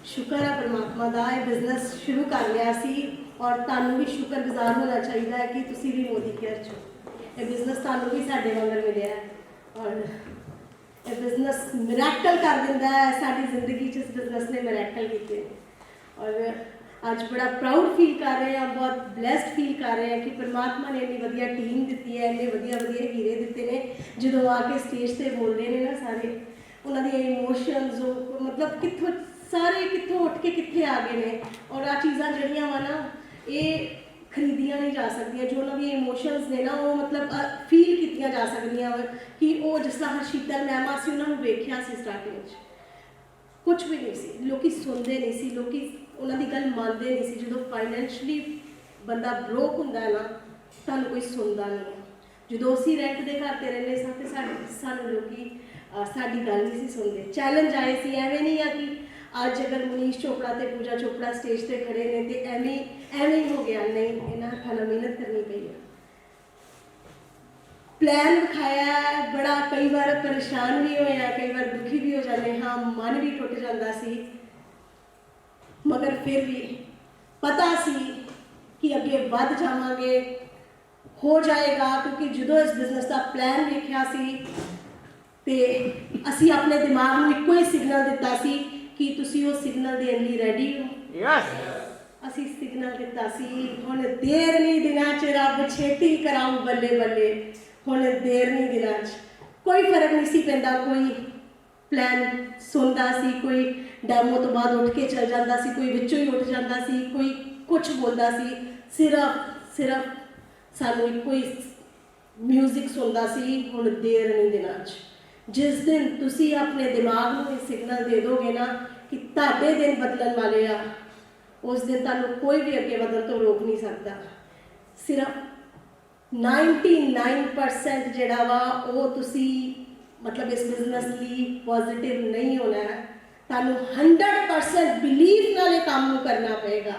शुक्र है परमात्मा का यह बिजनेस शुरू कर लिया सी और तुहानू भी शुक्रगुजार होना चाहिए है कि तुसी भी मोदी केयर चो ये बिजनेस तुहानू भी साडे वांगर मिलिया है और ये बिजनेस मिरेकल कर दिंदा है साडी जिंदगी च इस बिजनेस ने मिरेकल कीते और अज बड़ा प्राउड फील कर रहे हैं बहुत ब्लैसड फील कर रहे हैं कि परमात्मा ने इन्नी वधिया टीम दी है इन्ने वधिया वधिया हीरे दिते ने जो आके स्टेज से बोलते हैं ना सारे उन्होंने इमोशनस मतलब कितों सारे कितों उठ के कितने आ गए ने और आ चीज़ां जड़ियाँ वा ना ये खरीदियाँ नहीं जा सकती जो उन्होंने इमोशनस ने ना वो मतलब फील कीतियां जा सकदियां कि वो जिस तरह हरशीतल मैम से उन्होंने वेख्या सी स्टार्टिंग कुछ भी नहीं सी लोग सुनते नहीं सी लोग उन्होंने गल मानते नहीं सी जो फाइनैंशली बंदा ब्रोक होंदा है ना सानू कोई सुनता नहीं है जो असी रेंट के घर पर रहने सानू लोग साड़ी गल नहीं सी सुनते चैलेंज आए सी एवं नहीं है कि अज अगर मनीष चोपड़ा ते पूजा चोपड़ा स्टेज पर खड़े ने तो एवं ही हो गया नहीं इन्होंने हत्थां नाल मेहनत करनी पई है प्लान दिखाया बड़ा कई बार परेशान भी होया कई बार दुखी भी हो जाते हाँ मन भी टुट जाता सी मगर फिर भी पता सी कि अगे वध जावांगे हो जाएगा क्योंकि जो इस बिजनेस का प्लान वेख्या सी ते असी अपने दिमाग में एको ही सिग्नल दिता सी कि तुसी वो सिग्नल देने लिए रेडी हो असी सिग्नल दिता सी हुण देर नहीं दिनां च रब छेती कराऊं बल्ले बल्ले हुण देर नहीं दिनां च कोई फर्क नहीं सी पैंदा कोई प्लान सुनता सी कोई डैमो तो बाद उठ के चल जाता सी कोई विचों ही उठ जाता सी कोई कुछ बोलता सी सिर्फ सानू एको ही म्यूजिक सुनता सी हुण देर नहीं दिनां च जिस दिन तुसी अपने दिमाग में सिग्नल दे दोगे ना कि ताड़े दिन बदलन वाले आ उस दिन तुहानू कोई भी अगे बदल तो रोक नहीं सकता सिर्फ 99% जिहड़ा वा वो तुसी मतलब इस बिजनेस लिए पॉजिटिव नहीं होना है तुहानू 100% बिलीव नाल काम करना पेगा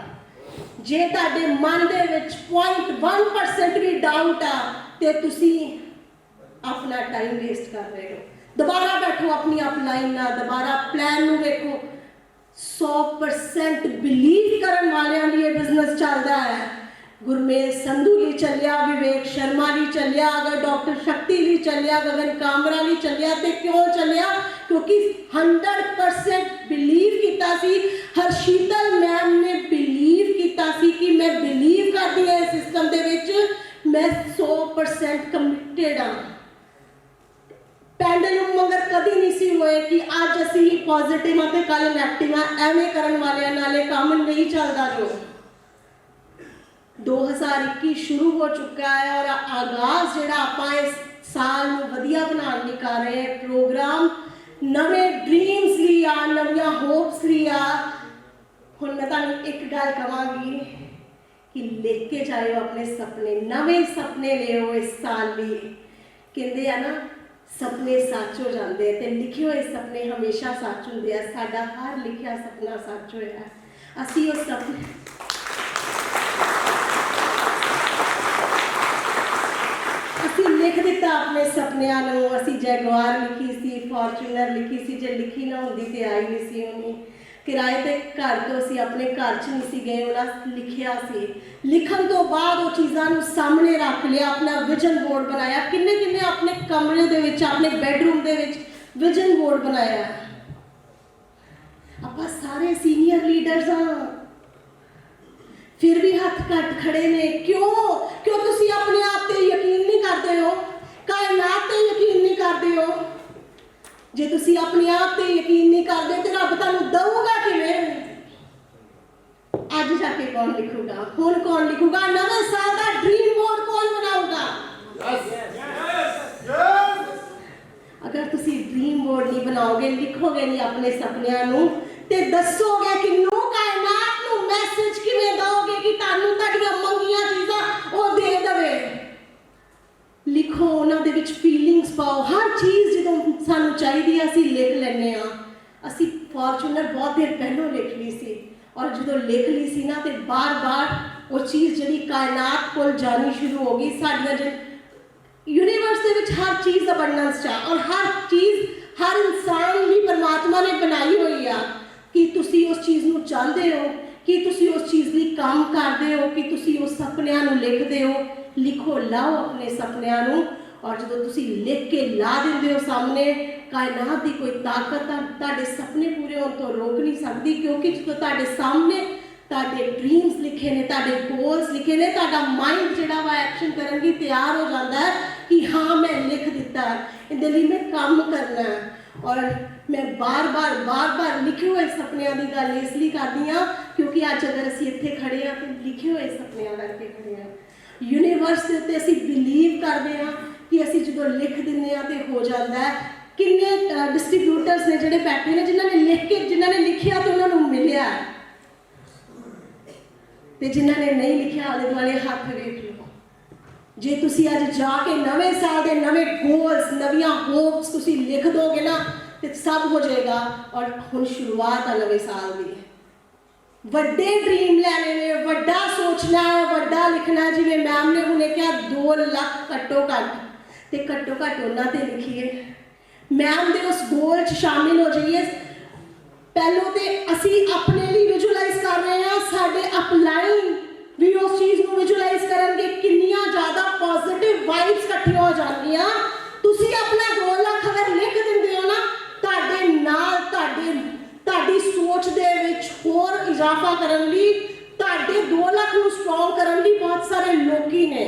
जे तुहाडे मन दे विच 0.1% भी डाउट आ ते तुसी अपना टाइम वेस्ट कर रहे हो दोबारा बैठो अपनी अपलाइन ना दोबारा प्लान नू देखो 100% बिलीव करने वालों लिए बिजनेस चलता है गुरमेल संधू लिए चलिया विवेक शर्मा लिए चलिया अगर डॉक्टर शक्ति लिए चलिया गगन कामरा लिए चलिया तो क्यों चलिया क्योंकि 100% बिलीव किया सी हरशीतल मैम ने बिलीव किया सी कि मैं बिलीव करती है सिस्टम दे विच मैं 100% कमिटेड हाँ पेंडलुम मगर कभी नहीं सी हुए कि आज असी पॉजिटिव हाँ कल नैगेटिव हाँ एवं करने वाले नाले काम नहीं चलता जो 2021 शुरू हो चुका है और आगाज जिहड़ा आपां इस साल वधिया बनाने लिए कर रहे हैं प्रोग्राम नवे ड्रीम्स लिए आ नवियां होप्स लिए आ हुण मैं तुहानूं एक गल कहांगी कि लेके जाओ अपने सपने नवे सपने लियो इस साल लिए कहते हैं ना सपने सच हो जाते हैं तो लिखे हुए सपने हमेशा सच होंगे साडा हर लिखिया सपना सच होया असी उस सपने असी लिख दिता अपने सपनियां नूं असी जैगवार लिखी सी फॉर्चूनर लिखी सी जे लिखी ना होंदी ते आई नहीं सी होनी किराए ते घर तो असी अपने घर च नहीं सी गए उन्हें लिखिया सी लिखन तो बाद वो चीज़ों सामने रख लिया अपना विजन बोर्ड बनाया किन्ने किन्ने अपने कमरे दे विच अपने बेडरूम दे विच विजन बोर्ड बनाया आप सारे सीनियर लीडर्स हाँ फिर भी हाथ कट खड़े ने क्यों क्यों तुसी अपने आप पे यकीन नहीं करते हो कायनात पे यकीन नहीं करते हो जे तुसी अपने आप पे यकीन नहीं करते तो रब तुहानू दऊगा किवें आज जाके कौन लिखूगा हुण कौन लिखूगा नवे साल का ड्रीम बोर्ड कौन बनाऊगा अगर तुसी ड्रीम बोर्ड नहीं बनाओगे लिखोगे नहीं अपने सपनियां नू ते दसोगे कि नो कायनात नू मैसेज किवें दोगे कि तुहानू तुहाडीआं मंगियां चीज़ां ओ दे देवे लिखो उन्हां दे विच फीलिंग्स पाओ हर चीज़ जो सानू चाहिदी असी लिख लैने आ असी फॉर्चूनर बहुत देर पहलों लिख ली सी और जो लिख ली सी ना तो बार बार वो चीज़ जी कायनात को जानी शुरू हो गई साडियां जो यूनीवर्स के विच हर चीज़ अबंडेंस चा और हर चीज़ हर इंसान भी परमात्मा ने बनाई हुई आ कि तुसी उस चीज़ ਨੂੰ ਚਾਹੁੰਦੇ ਹੋ, कि तुसी उस चीज़ ਲਈ काम करते हो, कि तुसी उस सपनिਆਂ ਨੂੰ लिखते हो। लिखो लाओ अपने सपनिਆਂ ਨੂੰ, और जो तुसी लिख के ला देंगे हो सामने, कायनात की कोई ताकत तुहाडे सपने पूरे होने तो रोक नहीं सकती, क्योंकि जो तुहाडे सामने तुहाडे ड्रीम्स लिखे ने, तुहाडे गोल्स लिखे ने, तुहाडा माइंड जिहड़ा वा एक्शन करन लई तैयार हो जाता है कि हाँ मैं लिख दिता है, इहदे लई मैं काम करना है। और मैं बार बार लिखे हुए सपनिਆਂ की गल इसलिए करती हाँ, क्योंकि अज अगर असीं इत्थे खड़े हाँ तो लिखे हुए सपनिਆਂ करके खड़े हाँ। यूनीवर्स के उत्ते असीं बिलीव करते हाँ कि असीं जो लिख दिंदे हाँ तो हो जाता है। किन्ने डिस्ट्रीब्यूटर्स ने जिहड़े बैठे ने, जिन्होंने लिखिया तो उन्होंने मिलिया, तो जिन्होंने नहीं लिखिया आले दुआले हाथ वेख लो। जे तुसी अज जाके नवे साल के नवे गोल्स, नवियां होप्स तुसी लिख दोगे ना, तो सब हो जाएगा। और हुण शुरुआत है नवे साल की, वड्डे ड्रीम लैने ने, वड्डा सोचना है, वड्डा लिखना है। जिवें मैम ने हुणे कहा 2 लाख घट्टो घट्ट उन्हां ते लिखिए, मैम दे उस गोल च शामिल हो जाइए। पहलों तो असी अपने लिए विजुलाइज कर रहे हैं, साडे अपलाइन भी उस चीज़ को विजुलाइज करेंगे, कितनियां ज़्यादा पॉजिटिव वाइब्स इकट्ठियां हो जाएंगियां। तुसी अपना 2 लाख अगर लिख दिंदे हो ना, तुहाडे नाल तुहाडी सोच दे विच होर इजाफा करन लई, तुहाडे 2 लाख नूं स्ट्रॉन्ग करन लई बहुत सारे लोकी ने,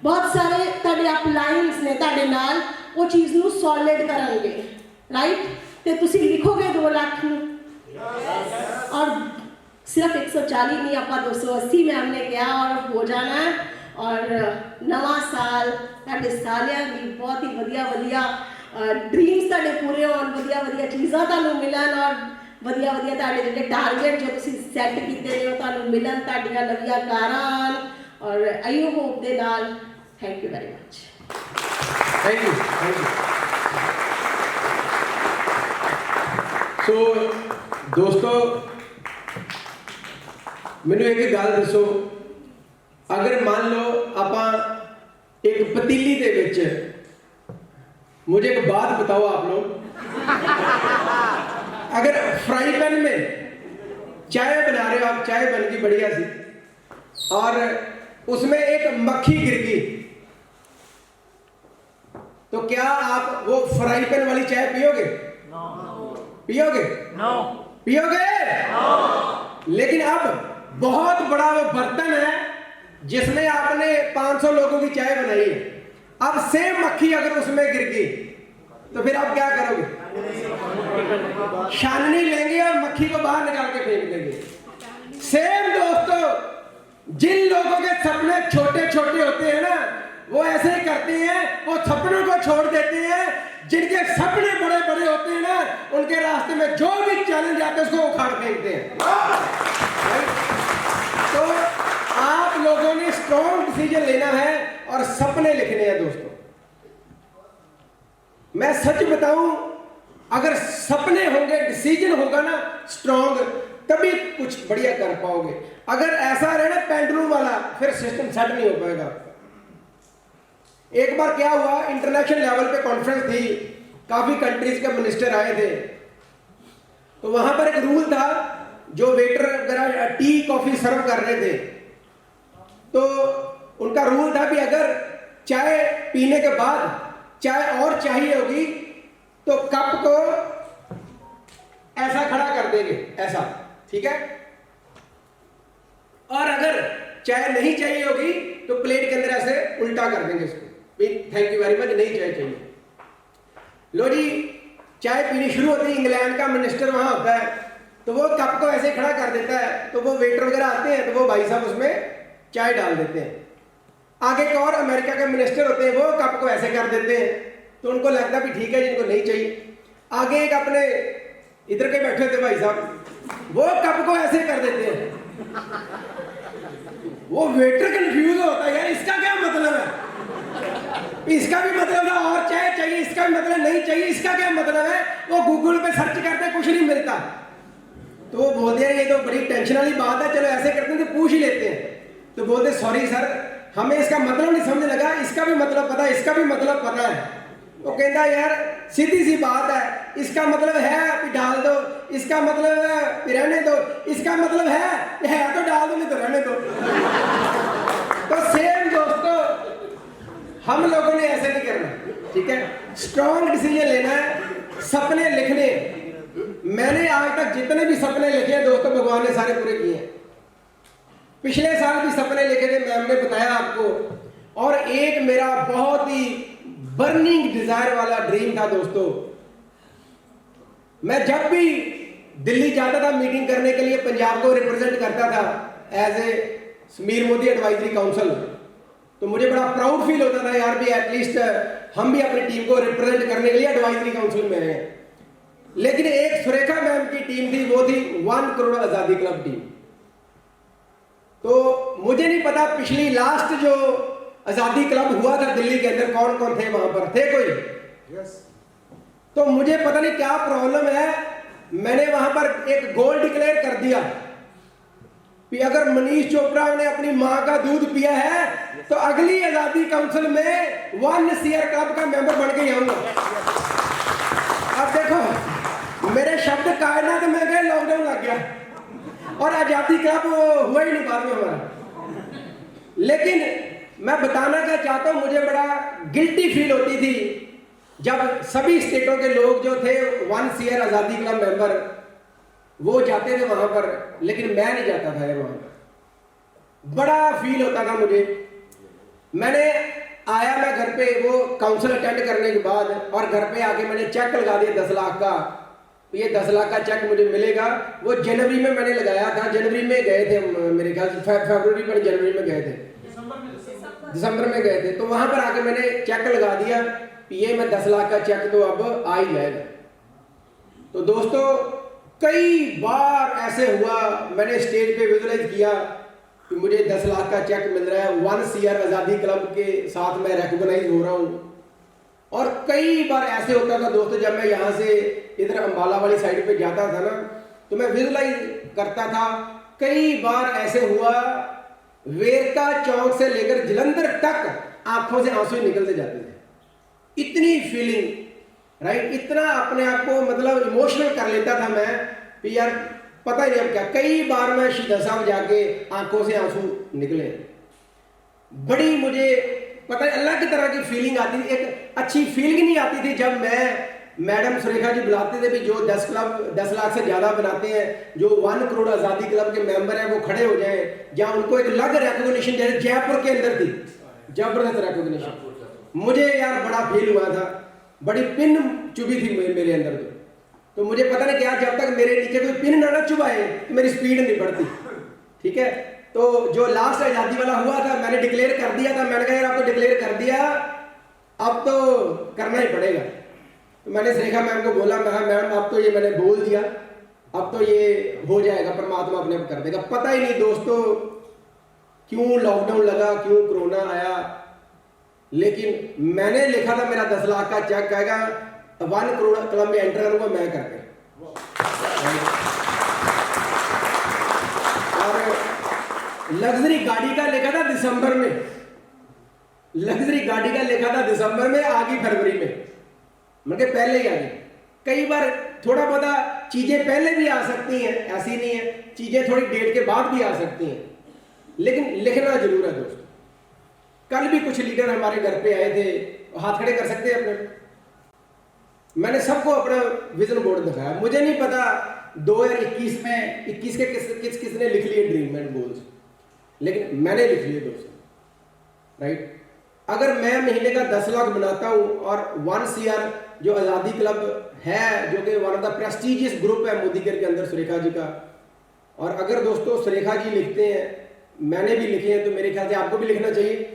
बहुत सारे तुहाडे अपलाइंस ने तुहाडे नाल वो चीज़ नूं सॉलिड करनगे, राइट। तो तुसी लिखोगे 2 लाख नूं, और सिर्फ 140 नहीं, आप 280 मैम ने कहा, और हो जाना है। और नवा साल तुहाडे सारिਆਂ ਦੀ बहुत ही वधिया ड्रीम्स तुहाडे पूरे होण, वधिया चीज़ां तुहानूं मिलन, और वधिया तुहाडे जिहड़े टारगेट जो तुसीं सैट कीते ने वो तुहानूं मिलन, तुहाडीआं नवीआं कारां आउण। और आईओ होप दे नाल thank you very much. Thank you. So दोस्तों, मैनू एक गल दसो, अगर मान लो आप एक पतीली दे विच, मुझे एक बात बताओ आप लोग, अगर फ्राई पैन में चाय बना रहे हो आप, चाय बन गई बढ़िया सी, और उसमें एक मक्खी गिर गई, तो क्या आप वो फ्राई पैन वाली चाय पियोगे? पियोगे? पियोगे? लेकिन अब बहुत बड़ा वो बर्तन है जिसमें आपने 500 लोगों की चाय बनाई है, अब सेम मक्खी अगर उसमें गिर गई तो फिर आप क्या करोगे? छाननी लेंगे और मक्खी को बाहर निकाल के फेंक देंगे। सेम दोस्तों, जिन लोगों के सपने छोटे छोटे होते हैं ना, वो ऐसे ही करते हैं, वो सपनों को छोड़ देते हैं। जिनके सपने बड़े बड़े होते हैं ना, उनके रास्ते में जो भी चैलेंज आते हैं उसको उखाड़ फेंकते हैं। तो आप लोगों ने स्ट्रॉन्ग डिसीजन लेना है और सपने लिखने हैं दोस्तों। मैं सच बताऊं, अगर सपने होंगे, डिसीजन होगा ना स्ट्रॉन्ग, तभी कुछ बढ़िया कर पाओगे। अगर ऐसा रहे ना पेंडुलम वाला, फिर सिस्टम सेट नहीं हो पाएगा। एक बार क्या हुआ, इंटरनेशनल लेवल पे कॉन्फ्रेंस थी, काफी कंट्रीज के मिनिस्टर आए थे, तो वहां पर एक रूल था, जो वेटर वगैरह टी कॉफी सर्व कर रहे थे, तो उनका रूल था कि अगर चाय पीने के बाद चाय और चाहिए होगी तो कप को ऐसा खड़ा कर देंगे, ऐसा, ठीक है, और अगर चाय नहीं चाहिए होगी तो प्लेट के अंदर ऐसे उल्टा कर देंगे इसको, थैंक यू वेरी मच, नहीं चाय चाहिए। लो जी, चाय पीनी शुरू होती है, इंग्लैंड का मिनिस्टर वहां होता है, तो वो कप को ऐसे खड़ा कर देता है, तो वो वेटर वगैरह आते हैं, तो वो भाई साहब उसमें चाय डाल देते हैं। आगे एक और अमेरिका के मिनिस्टर होते हैं, वो कप को ऐसे कर देते हैं, तो उनको लगता भी ठीक है, जिनको नहीं चाहिए। आगे एक अपने इधर के बैठे थे भाई साहब, वो कप को ऐसे कर देते हैं। वो वेटर कंफ्यूज होता है, यार इसका क्या मतलब है, इसका भी मतलब है और चाय चाहिए, इसका भी मतलब नहीं चाहिए, इसका क्या मतलब है। वो गूगल पे सर्च करते कुछ नहीं मिलता, तो वो बोलते हैं ये तो बड़ी टेंशन वाली बात है, चलो ऐसे करते हैं तो पूछ ही लेते हैं। तो बोलते सॉरी सर, हमें इसका मतलब नहीं समझ लगा, इसका भी मतलब पता है, इसका भी मतलब पता है। वो कहता यार सीधी सी बात है, इसका मतलब है कि डाल दो, इसका मतलब है रहने दो, इसका मतलब है तो डाल दो, नहीं तो रहने दो। तो सेम दोस्तों हम लोगों ने ऐसे नहीं करना, ठीक है। स्ट्रॉन्ग डिसीजन लेना है, सपने लिखने। मैंने आज तक जितने भी सपने लिखे हैं दोस्तों, भगवान ने सारे पूरे किए हैं। पिछले साल भी सपने लिखे थे, मैम ने बताया आपको। और एक मेरा बहुत ही बर्निंग डिजायर वाला ड्रीम था दोस्तों, मैं जब भी दिल्ली जाता था मीटिंग करने के लिए, पंजाब को रिप्रेजेंट करता था as a Sameer Modi advisory council, तो मुझे बड़ा प्राउड फील होता था यार भी एटलीस्ट हम भी अपनी टीम को रिप्रेजेंट करने के लिए एडवाइजरी काउंसिल में हैं। लेकिन एक सुरेखा मैम की टीम थी, वो थी 1 करोड़ आजादी क्लब टीम। तो मुझे नहीं पता पिछली लास्ट जो आजादी क्लब हुआ था दिल्ली के अंदर कौन कौन थे, वहां पर थे कोई? yes. तो मुझे पता नहीं क्या प्रॉब्लम है, मैंने वहां पर एक गोल डिक्लेयर कर दिया कि अगर मनीष चोपड़ा ने अपनी मां का दूध पिया है तो अगली आजादी काउंसिल में 1 सीआर क्लब का मेंबर बन के आऊंगा। अब देखो मेरे शब्द कायनात में गए, लॉकडाउन लग गया और आजादी क्लब हुआ ही नहीं बाद में हमारा। लेकिन मैं बताना क्या चाहता हूं, मुझे बड़ा गिल्टी फील होती थी जब सभी स्टेटों के लोग जो थे 1 सीआर आजादी क्लब मेंबर वो जाते थे वहां पर, लेकिन मैं नहीं जाता था यार वहां पर। बड़ा फील होता था मुझे। मैंने आया मैं घर पे वो काउंसिल अटेंड करने के बाद, और घर पे आके मैंने चेक लगा दिया 10 लाख का। तो ये 10 लाख का चेक मुझे मिलेगा, वो जनवरी में मैंने लगाया था। जनवरी में गए थे मेरे ख्याल से, फरवरी में जनवरी में गए थे, दिसंबर में गए थे। तो वहां पर आके मैंने चेक लगा दिया कि ये मैं 10 लाख का चेक तो अब आ ही जाएगा। तो दोस्तों कई बार ऐसे हुआ, मैंने स्टेज पे विजुअलाइज किया कि मुझे 10 लाख का चेक मिल रहा है, 1 सीआर आजादी क्लब के साथ मैं रिकॉग्नाइज हो रहा हूं। और कई बार ऐसे होता था दोस्तों, जब मैं यहाँ से इधर अंबाला वाली साइड पे जाता था ना, तो मैं विजुअलाइज करता था। कई बार ऐसे हुआ वेरका चौक से लेकर जलंधर तक आंखों से आंसू निकलते जाते थे। इतनी फीलिंग, राइट, इतना अपने आप को मतलब इमोशनल कर लेता था मैं कि यार पता ही नहीं अब क्या। कई बार मैं शहीदा साहब जाके आंखों से आंसू निकले। बड़ी मुझे पता नहीं अलग तरह की फीलिंग आती थी, एक अच्छी फीलिंग नहीं आती थी जब मैं मैडम सुरेखा जी बुलाते थे भी जो 10 लाख से ज्यादा बनाते हैं, जो 1 करोड़ आजादी क्लब के मेंबर हैं, वो खड़े हो जाएं, जहां उनको एक अलग रिकॉग्निशन जैसे जयपुर के अंदर थी, जबरदस्त रिकॉग्निशन। मुझे यार बड़ा फील हुआ था, बड़ी पिन चुभी थी मेरे अंदर। तो मुझे पता नहीं क्या, जब तक मेरे नीचे कोई पिन ना चुभाए तो मेरी स्पीड नहीं बढ़ती, ठीक है। तो जो लास्ट आजादी वाला हुआ था, मैंने डिक्लेयर कर दिया था। मैंने कहा यार अब तो डिक्लेयर कर दिया, अब तो करना ही पड़ेगा। तो मैंने सुरेखा मैम को बोला, मैं मैम अब तो ये मैंने बोल दिया, अब तो ये हो जाएगा, परमात्मा अपने आप कर देगा। पता ही नहीं दोस्तों क्यों लॉकडाउन लगा, क्यों कोरोना आया, लेकिन मैंने लिखा था मेरा 10 लाख का चेक आएगा, 1 करोड़ क्लब में एंटर करूंगा मैं करके। और लग्जरी गाड़ी का लिखा था दिसंबर में, लग्जरी गाड़ी का लिखा था दिसंबर में, आ गई फरवरी में, मतलब पहले ही आ गई। कई बार थोड़ा बहुत चीजें पहले भी आ सकती हैं, ऐसी नहीं है, चीजें थोड़ी डेट के बाद भी आ सकती हैं, लेकिन लिखना जरूर है दोस्तों। कल भी कुछ लीडर हमारे घर पे आए थे, हाथ खड़े कर सकते हैं अपने। मैंने सबको अपना विजन बोर्ड दिखाया। मुझे नहीं पता 2021 में 21 के किसने लिख लिए ड्रीम एंड गोल्स, लेकिन मैंने लिख लिए दोस्तों, राइट। अगर मैं महीने का 10 लाख बनाता हूं और 1 सीआर जो आजादी क्लब है, जो कि one of the prestigious group है मोदीकेयर के अंदर सुरेखा जी का, और अगर दोस्तों सुरेखा जी लिखते हैं, मैंने भी लिखे हैं, तो मेरे ख्याल से आपको भी लिखना चाहिए।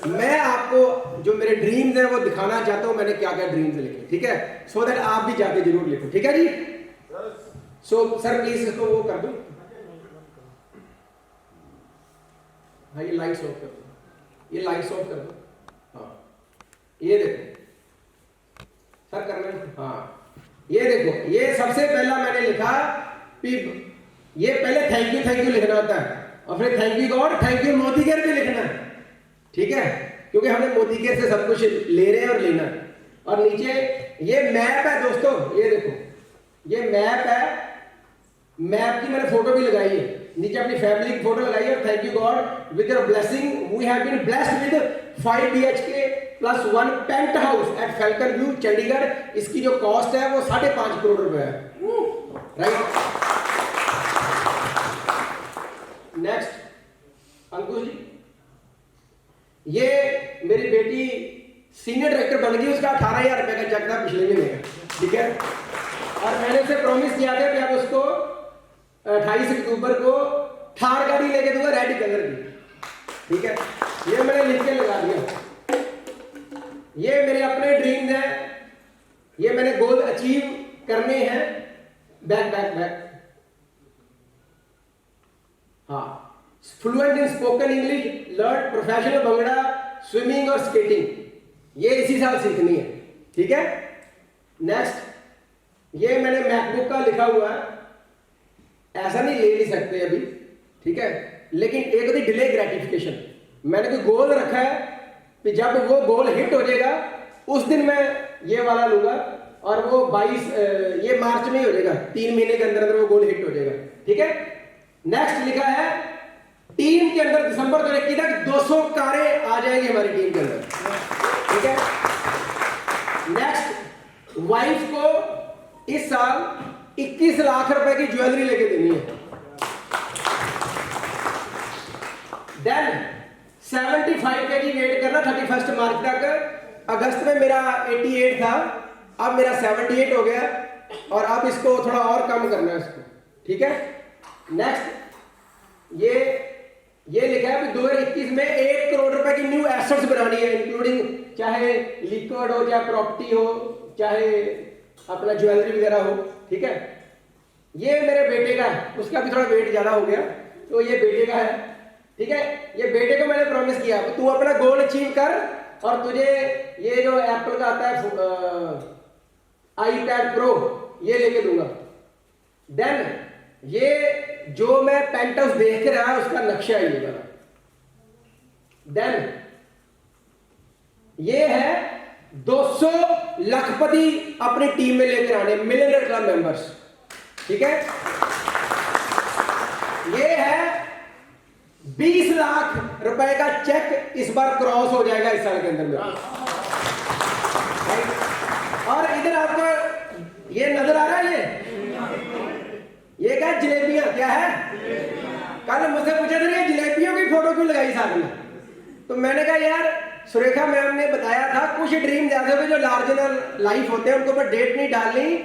मैं आपको जो मेरे ड्रीम्स हैं वो दिखाना चाहता हूं, मैंने क्या क्या ड्रीम्स लिखे, ठीक है, सो दैट आप भी जाके जरूर लिखो, ठीक है जी। सो सर प्लीज इसको वो कर दो, हाँ ये लाइट्स ऑफ कर दो, ये लाइट्स ऑफ कर दो, हाँ ये देखो सर करना, हाँ ये देखो, ये सबसे पहला मैंने लिखा कि ये पहले थैंक यू लिखना होता है, और फिर thank you God, thank you Modicare भी लिखना है, ठीक है, क्योंकि हमने मोदीकेयर से सब कुछ ले रहे हैं और लेना है। और नीचे ये मैप है दोस्तों, ये देखो, ये मैप है, मैप की मैंने फोटो भी लगाई है, नीचे अपनी फैमिली की फोटो लगाई है। और thank you God, with your blessing we have been blessed with 5 BHK plus 1 penthouse at Falcon view Chandigarh. इसकी जो कॉस्ट है वो 5.5 करोड़ रुपए है, राइट। नेक्स्ट अंकुश जी, ये मेरी बेटी सीनियर डायरेक्टर बन गई, उसका 18,000 रुपए का चेक था पिछले महीने का, ठीक है। और मैंने उसे प्रॉमिस किया था कि अब उसको 28 अक्टूबर को थार गाड़ी लेके दूंगा रेड कलर की, ठीक है। ये मैंने लिख के लगा दिया। ये मेरे अपने ड्रीम्स हैं, ये मैंने गोल अचीव करने हैं। बैक बैक बैक, हाँ। Fluent in spoken English, learn professional bhangra, swimming और स्केटिंग, ये इसी साल सीखनी है, ठीक है। नेक्स्ट, ये मैंने मैकबुक का लिखा हुआ है, ऐसा नहीं ले सकते अभी, ठीक है, लेकिन एक होती डिले ग्रेटिफिकेशन। मैंने कोई गोल रखा है कि जब वो गोल हिट हो जाएगा उस दिन मैं ये वाला लूंगा, और वो 22 ये मार्च में ही हो जाएगा, 3 महीने के अंदर अंदर वो गोल हिट हो जाएगा, ठीक है। नेक्स्ट लिखा है टीम के अंदर दिसंबर 2021 तक 200 कारें आ जाएंगी हमारी टीम के अंदर, ठीक है। नेक्स्ट, वाइफ को इस साल 21 लाख रुपए की ज्वेलरी लेके देनी है। देन 75 kg वेट करना 31 मार्च तक। अगस्त में मेरा 88 था, अब मेरा 78 हो गया, और अब इसको थोड़ा और कम करना है इसको, ठीक है। नेक्स्ट, ये लिखा है कि 2021 में 1 करोड़ रुपए की न्यू एसेट्स बनानी है, इंक्लूडिंग चाहे लिक्विड हो, चाहे प्रॉपर्टी हो, चाहे अपना ज्वेलरी वगैरह हो, ठीक है। ये मेरे बेटे का है, उसका भी थोड़ा वेट ज्यादा हो गया, तो ये बेटे का है, ठीक है। ये बेटे को मैंने प्रॉमिस किया तू अपना गोल अचीव कर, और तुझे ये जो एप्पल का आता है iPad Pro ये लेके दूंगा। देन ये जो मैं पेंट हाउस देख के रहा उसका नक्शा है ये वाला। देन ये है 200 लखपति अपनी टीम में लेकर आने, मिलियनर क्लब मेंबर्स, ठीक है। ये है 20 लाख रुपए का चेक इस बार क्रॉस हो जाएगा इस साल के अंदर में। और इधर आपको ये नजर आ रहा है, ये क्या जलेबियां क्या है? कल मुझसे पूछा था ये जलेबियों की फोटो क्यों लगाई साथ में, तो मैंने कहा यार सुरेखा मैम ने बताया था कुछ ड्रीम ऐसे होते जो लार्जर लाइफ होते हैं, उनको पर डेट नहीं डालनी,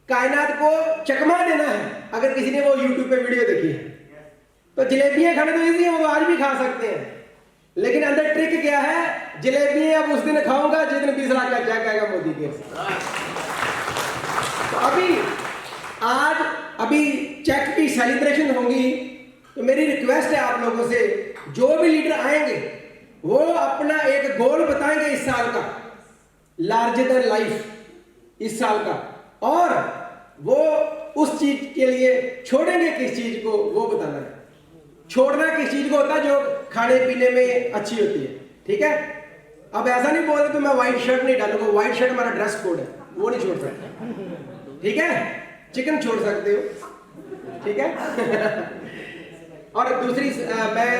कायनात को चकमा देना है। अगर किसी ने वो यूट्यूब पे वीडियो देखी है तो जलेबियां खाने तो इजी है, वो आज भी खा सकते हैं, लेकिन अंदर ट्रिक क्या है, जलेबियां अब उस दिन खाऊंगा जिस दिन 20 लाख का चेक आएगा मोदी के। तो अभी चेक की सेलिब्रेशन होगी, तो मेरी रिक्वेस्ट है आप लोगों से, जो भी लीडर आएंगे वो अपना एक गोल बताएंगे इस साल का, लार्जर देन लाइफ इस साल का, और वो उस चीज के लिए छोड़ेंगे किस चीज को वो बताना है। छोड़ना किस चीज को होता है जो खाने पीने में अच्छी होती है, ठीक है। अब ऐसा नहीं बोलते तो मैं व्हाइट शर्ट नहीं डालूंगा, व्हाइट शर्ट हमारा ड्रेस कोड है, वो नहीं छोड़ सकते, ठीक है। चिकन छोड़ सकते हो, ठीक है। और दूसरी मैं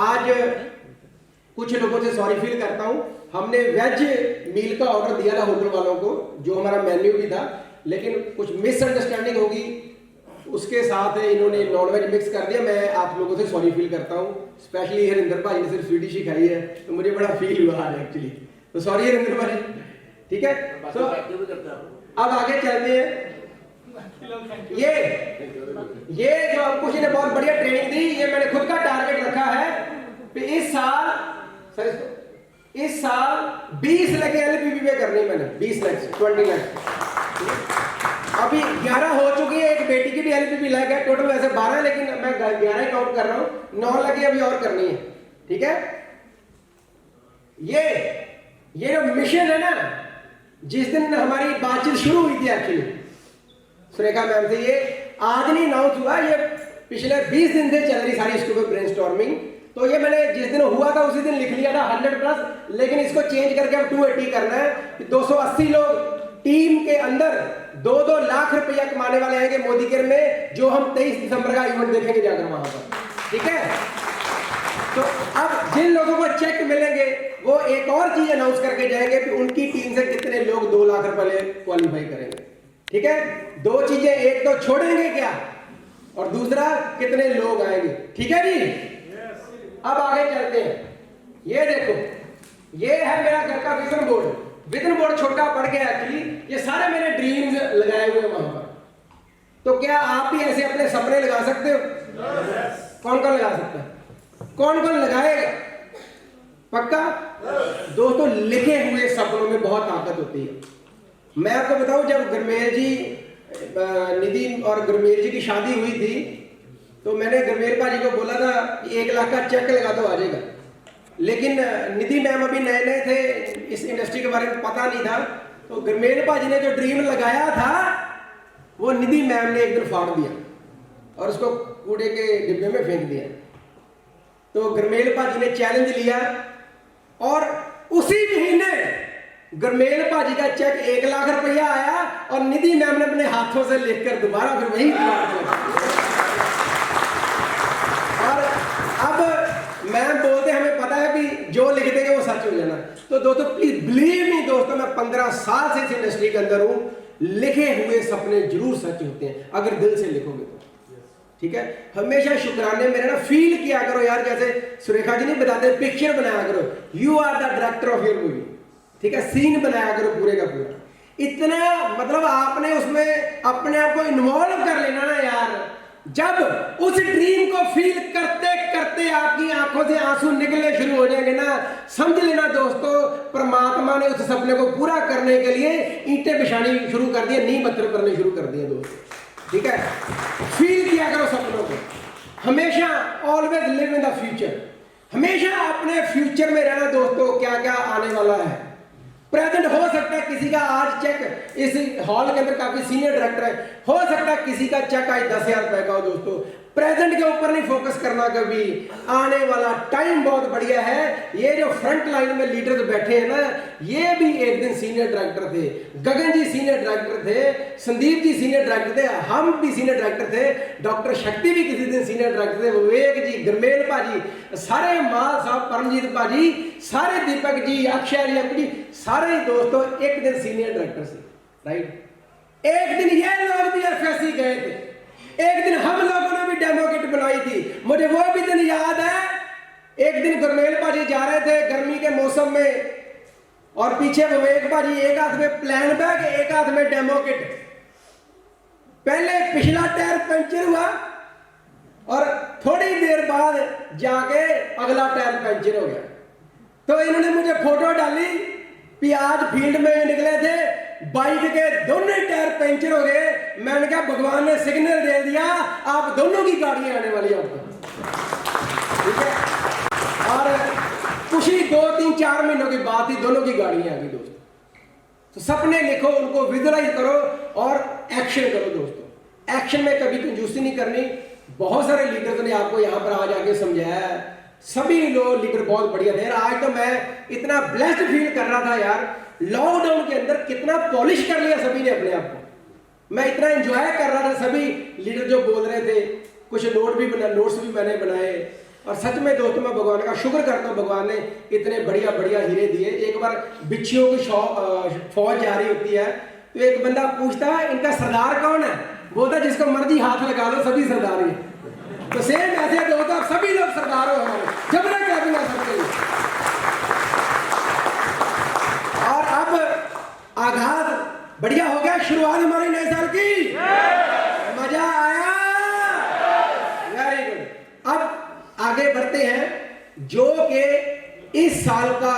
आज कुछ लोगों से सॉरी फील करता हूं, हमने वेज मील का ऑर्डर दिया था होटल वालों को, जो हमारा मेन्यू भी था, लेकिन कुछ मिसअंडरस्टैंडिंग होगी, उसके साथ इन्होंने नॉनवेज मिक्स कर दिया। मैं आप लोगों से सॉरी फील करता हूं, स्पेशली हरिंदर भाई ने सिर्फ स्वीडिश ही खाई है, तो मुझे बड़ा फील हुआ है एक्चुअली, तो सॉरी हरिंदर भाई, ठीक है। तो अब आगे चलते हैं। ये जो अंकुश ने बहुत बढ़िया ट्रेनिंग दी, ये मैंने खुद का टारगेट रखा है कि इस साल 20 लाख एलपीबी पे करनी है मैंने, 20 लाख 20 लाख। अभी 11 हो चुकी है, एक बेटी की भी एलपीबी लग है, टोटल वैसे 12 है, लेकिन मैं 11 काउंट कर रहा हूं, 9 लगी अभी और करनी है, ठीक है। ये जो मिशन है ना, जिस दिन हमारी बातचीत शुरू हुई थी एक्चुअली सुरेखा मैम से, ये आज नहीं अनाउंस हुआ, ये पिछले 20 दिन से चल रही सारी इसके ऊपर ब्रेनस्टॉर्मिंग। तो ये मैंने जिस दिन हुआ था उसी दिन लिख लिया था 100+, लेकिन इसको चेंज करके अब 280 करना है, 280 लोग टीम के अंदर 2-2 लाख रुपया कमाने वाले आएंगे मोदी केयर में, जो हम 23 दिसंबर का इवेंट देखेंगे जाकर वहां पर, ठीक है। तो अब जिन लोगों को चेक मिलेंगे वो एक और चीज अनाउंस करके जाएंगे कि उनकी टीम से कितने लोग 2 लाख रुपए क्वालिफाई करेंगे, ठीक है। 2 चीजें, एक तो छोड़ेंगे क्या और दूसरा कितने लोग आएंगे, ठीक है जी। अब आगे चलते हैं। ये देखो, ये है मेरा घर का विजन बोर्ड। विजन बोर्ड छोटा पड़ गया एक्चुअली, ये सारे मैंने ड्रीम्स लगाए हुए वहां पर। तो क्या आप भी ऐसे अपने सपने लगा सकते हो? कौन कौन लगा सकता है? कौन कौन लगाएगा? पक्का? दोस्तों, लिखे हुए सपनों में बहुत ताकत होती है। मैं आपको बताऊं, जब गुरमेल जी, निधि और गुरमेल जी की शादी हुई थी, तो मैंने गुरमेल भाजी को बोला था कि 1 लाख का चेक लगा दो, आ जाएगा। लेकिन निधि मैम अभी नए नए थे, इस इंडस्ट्री के बारे में पता नहीं था, तो गुरमेल भाजी ने जो ड्रीम लगाया था वो निधि मैम ने एक दिन फाड़ दिया और उसको कूड़े के डिब्बे में फेंक दिया। तो गुरमेल भाजी ने चैलेंज लिया और उसी महीने गुरमेल भाजी का चेक 1 लाख रुपया आया और निधि मैम ने अपने हाथों से लिखकर दोबारा फिर वही और अब मैम बोलते हमें पता है कि जो लिख देंगे वो सच हो जाना। तो दोस्तों प्लीज बिलीव मी दोस्तों, मैं 15 साल से इस इंडस्ट्री के अंदर हूं, लिखे हुए सपने जरूर सच होते हैं अगर दिल से लिखोगे तो, ठीक है। हमेशा शुक्राने मेरे ना फील किया करो यार, जैसे सुरेखा जी नहीं बताते, पिक्चर बनाया करो, you are the director of your movie, ठीक है। सीन बनाया करो पूरे का पूरा, इतना मतलब आपने उसमें अपने आप को इन्वॉल्व कर लेना ना यार। जब उस ड्रीम को फील करते करते आपकी आंखों से आंसू निकलने शुरू हो जाएंगे ना, समझ लेना दोस्तों, परमात्मा ने उस सपने को पूरा करने के लिए ईंटें बिछानी शुरू कर दी, नींव पत्थर करने शुरू कर दिए दोस्तों, ठीक है। फील किया करो सपनों को, हमेशा always live in the future, हमेशा अपने फ्यूचर में रहना दोस्तों। क्या क्या आने वाला है, प्रेजेंट हो सकता है किसी का आज चेक, इस हॉल के अंदर काफी सीनियर डायरेक्टर है, हो सकता है किसी का चेक आज 10,000 रुपए का हो दोस्तों। प्रेजेंट के ऊपर नहीं फोकस करना कभी, आने वाला टाइम बहुत बढ़िया है। ये जो फ्रंट लाइन में लीडर्स बैठे हैं ना, ये भी एक दिन सीनियर डायरेक्टर थे, गगन जी सीनियर डायरेक्टर थे, संदीप जी सीनियर डायरेक्टर थे, हम भी सीनियर डायरेक्टर थे, डॉक्टर शक्ति भी किसी दिन सीनियर डायरेक्टर थे, विवेक जी, गुरमेल भाजी, सारे माल साहब, परमजीत भाजी, सारे दीपक जी, अक्षय जी, सारे दोस्तों एक दिन सीनियर डायरेक्टर से, राइट। एक दिन ये लोग भी एफएससी गए थे, एक दिन हम लोगों ने भी डेमो किट बनाई थी, मुझे वो भी दिन याद है। एक दिन गुरमेल भाजी जा रहे थे गर्मी के मौसम में और पीछे विवेक भाजी, एक हाथ में प्लान बैग, एक हाथ में डेमो किट। पहले पिछला टायर पंचर हुआ और थोड़ी देर बाद जाके अगला टायर पंचर हो गया। तो इन्होंने मुझे फोटो डाली कि आज फील्ड में निकले थे, बाइक के दोनों टायर पंचर हो गए। मैंने कहा भगवान ने सिग्नल दे दिया, आप दोनों की गाड़ियां आने वाली आपको, ठीक है। और कुछ ही 2-3-4 महीनों की बात ही, दोनों की गाड़ियां आ गई दोस्तों। तो सपने लिखो, उनको विजुअलाइज करो और एक्शन करो दोस्तों। एक्शन में कभी कंजूसी नहीं करनी। बहुत सारे लीडर्स ने आपको यहाँ पर आज आके समझाया है, सभी लोग लीडर बहुत बढ़िया थे। आज तो मैं इतना ब्लेस्ड फील कर रहा था यार, लॉकडाउन के अंदर कितना पॉलिश कर लिया सभी ने अपने आप को। मैं इतना एंजॉय कर रहा था, सभी लीडर जो बोल रहे थे, कुछ नोट्स भी मैंने बनाए। और सच में दोस्तों मैं भगवान का शुक्र करता हूँ, भगवान ने इतने बढ़िया बढ़िया हीरे दिए। एक बार बिच्छियों की फौज जा रही होती है, तो एक बंदा पूछता है इनका सरदार कौन है, बोलता जिसको मर्जी हाथ लगा लो सभी सरदार ही। तो सेम ऐसे दोस्तों सभी लोग सरदार हो हमारे, जब ना क्या बिना सबके। और अब आगाज बढ़िया हो गया, शुरुआत हमारे नए साल की, मजा आया, वेरी गुड। अब आगे बढ़ते हैं, जो कि इस साल का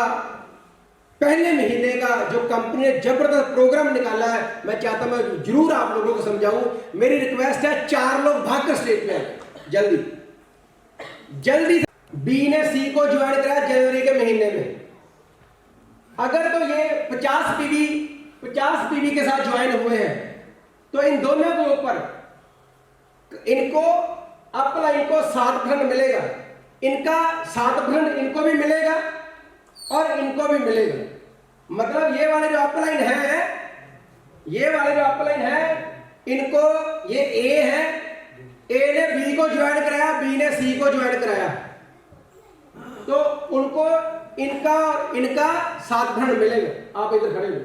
पहले महीने का जो कंपनी ने जबरदस्त प्रोग्राम निकाला है, मैं चाहता हूं मैं जरूर आप लोगों को समझाऊं। मेरी रिक्वेस्ट है 4 लोग भागकर स्टेज पे आए जल्दी जल्दी। बी ने सी को ज्वाइन करा जनवरी के महीने में। अगर तो ये 50 पीवी के साथ ज्वाइन हुए हैं, तो इन दोनों के ऊपर इनको अपलाइन को 7% मिलेगा, इनका 7% इनको भी मिलेगा और इनको भी मिलेगा। मतलब ये वाले जो अपलाइन है ये वाले जो अपलाइन है इनको, ये ए है, ए ने बी को ज्वाइन कराया, बी ने सी को ज्वाइन कराया, तो उनको इनका और इनका 7 खंड मिलेगा। आप इधर खड़े हो,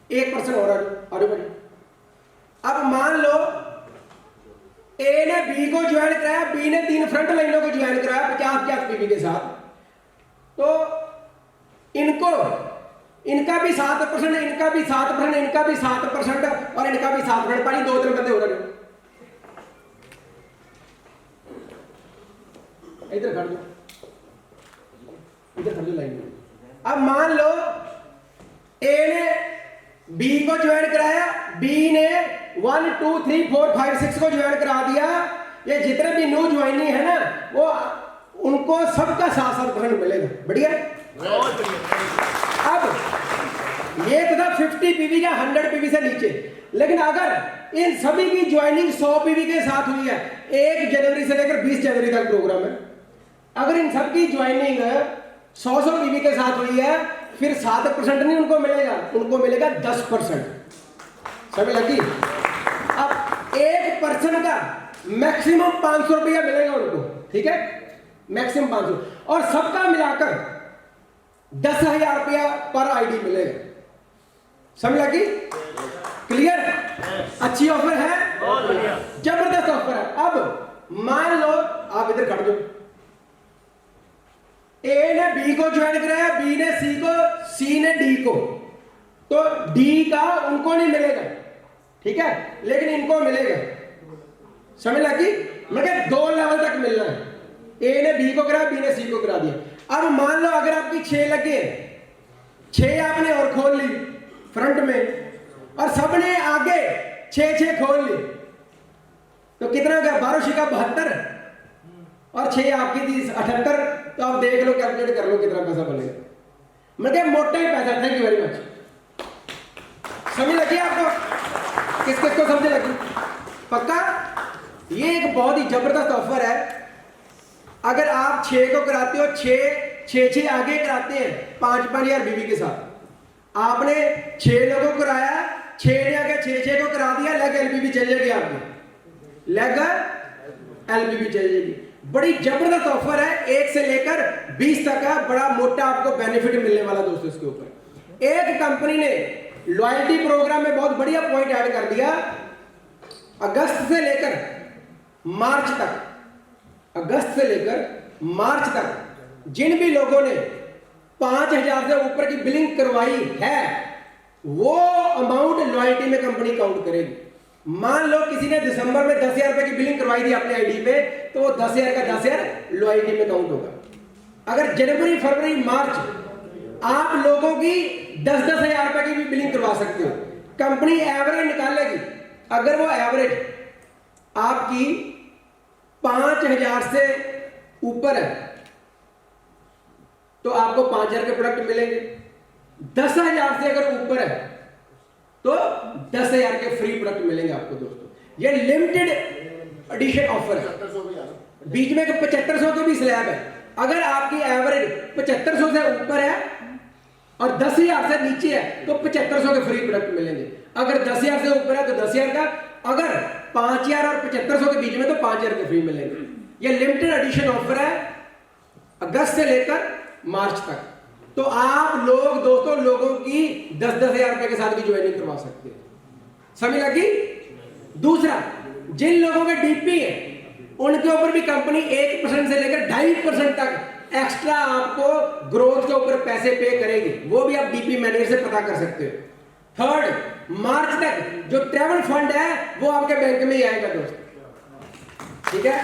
1% हो रहा है। अब मान लो ए ने बी को ज्वाइन कराया, बी ने 3 फ्रंट लाइनों को ज्वाइन कराया 50-50 पीवी के साथ, तो इनको, इनका भी 7%, इनका भी 7%, इनका भी 7% और इनका भी 7%, पानी 2-3 बंदे हो रहे। इधर खड़ दो, इधर खड़ दो लाइन में। अब मान लो ए ने बी को ज्वाइन कराया, बी ने 1 2 3 4 5 6 को ज्वाइन करा दिया। ये जितने भी न्यू ज्वाइनिंग है ना, वो उनको सबका 7% मिलेगा। बढ़िया। अब ये तो था 50 पीवी का 100 पीवी से नीचे, लेकिन अगर इन सभी की ज्वाइनिंग 100 पीवी के साथ हुई है, 1 जनवरी से लेकर 20 जनवरी तक प्रोग्राम है, अगर इन सबकी ज्वाइनिंग 100 पीवी के साथ हुई है, फिर 7% नहीं उनको मिलेगा, उनको मिलेगा 10%। समझ लगी? अब 1% का मैक्सिमम 500 रुपया मिलेगा उनको, ठीक है, मैक्सिमम 500, और सबका मिलाकर 10,000 रुपया पर आईडी मिलेगा। समझ लगी? क्लियर? अच्छी ऑफर है, जबरदस्त ऑफर है। अब मान लो आप इधर खड़ जाओ, ए ने बी को ज्वाइन कराया, बी ने सी को, सी ने डी को, तो डी का उनको नहीं मिलेगा, ठीक है, लेकिन इनको मिलेगा। समझ लगी? मतलब 2 लेवल तक मिलना है। ए ने बी को कराया, बी ने सी को करा दिया। अब मान लो अगर आपकी 6 लगे, 6 आपने और खोल ली फ्रंट में, और सबने आगे 6 खोल ली, तो कितना गया? 12 का 72 और 6 आपकी थी 78, तो आप देख लो, कैलकुलेट कर लो कितना पैसा बनेगा। मतलब मोटा ही पैसा। Thank you very much. समझ लगी आपको? किस किस को समझ लगी? पक्का? ये एक बहुत ही जबरदस्त ऑफर है। अगर आप 6 को कराते हो, 6 आगे कराते हैं 5,000 बीवी के साथ, आपने 6 लोगों को कराया, 6 ने आगे 6 को करा दिया, लेग एलबीबी चल जाएगी आपकी, लेग एलबीबी चल जाएगी। बड़ी जबरदस्त ऑफर है, 1 से लेकर 20 तक का बड़ा मोटा आपको बेनिफिट मिलने वाला दोस्तों। इसके ऊपर एक कंपनी ने लॉयल्टी प्रोग्राम में बहुत बढ़िया पॉइंट ऐड कर दिया। अगस्त से लेकर मार्च तक, अगस्त से लेकर मार्च तक जिन भी लोगों ने 5,000 से ऊपर की बिलिंग करवाई है, वो अमाउंट लॉयल्टी में कंपनी काउंट करेगी। मान लो किसी ने दिसंबर में 10,000 रुपए की बिलिंग करवाई थी अपने आईडी पे, तो वो 10,000 का 10,000 लॉयल्टी में काउंट होगा। अगर जनवरी, फरवरी, मार्च आप लोगों की 10,000 रुपए की भी बिलिंग करवा सकते हो, कंपनी एवरेज निकालेगी। अगर वो एवरेज आपकी 5,000 से ऊपर है, तो आपको 5,000 के प्रोडक्ट मिलेंगे। 10,000 से अगर ऊपर है, तो 10,000 के फ्री प्रोडक्ट मिलेंगे आपको दोस्तों। ये लिमिटेड एडिशन ऑफर है। बीच में 7500 के भी स्लैब है। अगर आपकी एवरेज 7500 से ऊपर है और 10,000 से नीचे है, तो 7500 के फ्री प्रोडक्ट मिलेंगे। अगर 10,000 से ऊपर है तो 10,000 का, अगर 5,000 और 7500 के बीच में तो 5,000 के फ्री मिलेंगे। ये लिमिटेड एडिशन ऑफर है अगस्त से लेकर मार्च तक। तो आप लोग दोस्तों लोगों की 10,000 रुपए के साथ भी ज्वाइनिंग करवा सकते हैं। समझ लगी? दूसरा, जिन लोगों के डीपी है उनके ऊपर भी कंपनी 1% से लेकर 2.5% तक एक्स्ट्रा आपको ग्रोथ के ऊपर पैसे पे करेगी। वो भी आप डीपी मैनेजर से पता कर सकते हो। थर्ड, मार्च तक जो ट्रैवल फंड है वो आपके बैंक में ही आएगा दोस्तों। ठीक है?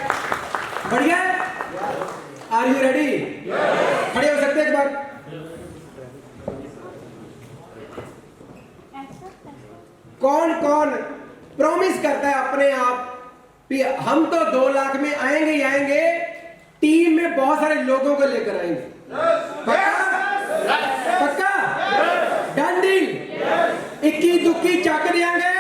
बढ़िया? Are you ready? खड़े हो सकते हैं एक बार? कौन कौन प्रॉमिस करता है अपने आप कि हम तो 2 लाख में आएंगे ही आएंगे, टीम में बहुत सारे लोगों को लेकर आएंगे? पक्का? पक्का? Done deal? 21 दुक्की चक देंगे।